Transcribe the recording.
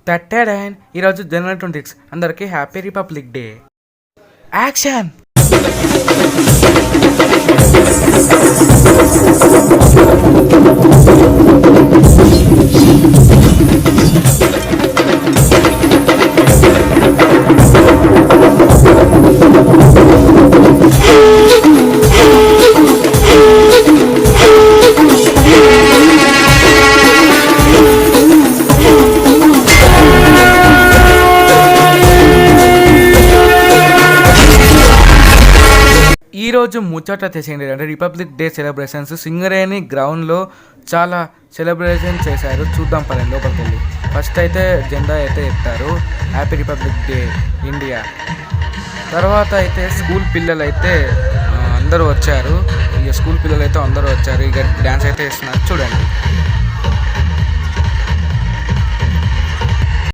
తట్టాడన్ ఈరోజు జనవరి 26 అందరికీ happy republic day. Action. ఈరోజు ముచ్చట చేసేయండి అంటే రిపబ్లిక్ డే సెలబ్రేషన్స్ సింగరేణి గ్రౌండ్లో చాలా సెలబ్రేషన్ చేశారు. చూద్దాం పదండి లోపలికి వెళ్ళి. ఫస్ట్ అయితే జెండా అయితే ఎత్తారు, హ్యాపీ రిపబ్లిక్ డే ఇండియా. తర్వాత అయితే స్కూల్ పిల్లలు అయితే అందరూ వచ్చారు. ఇక స్కూల్ పిల్లలు అయితే అందరూ వచ్చారు. ఇక డ్యాన్స్ అయితే వేస్తున్నారు చూడండి.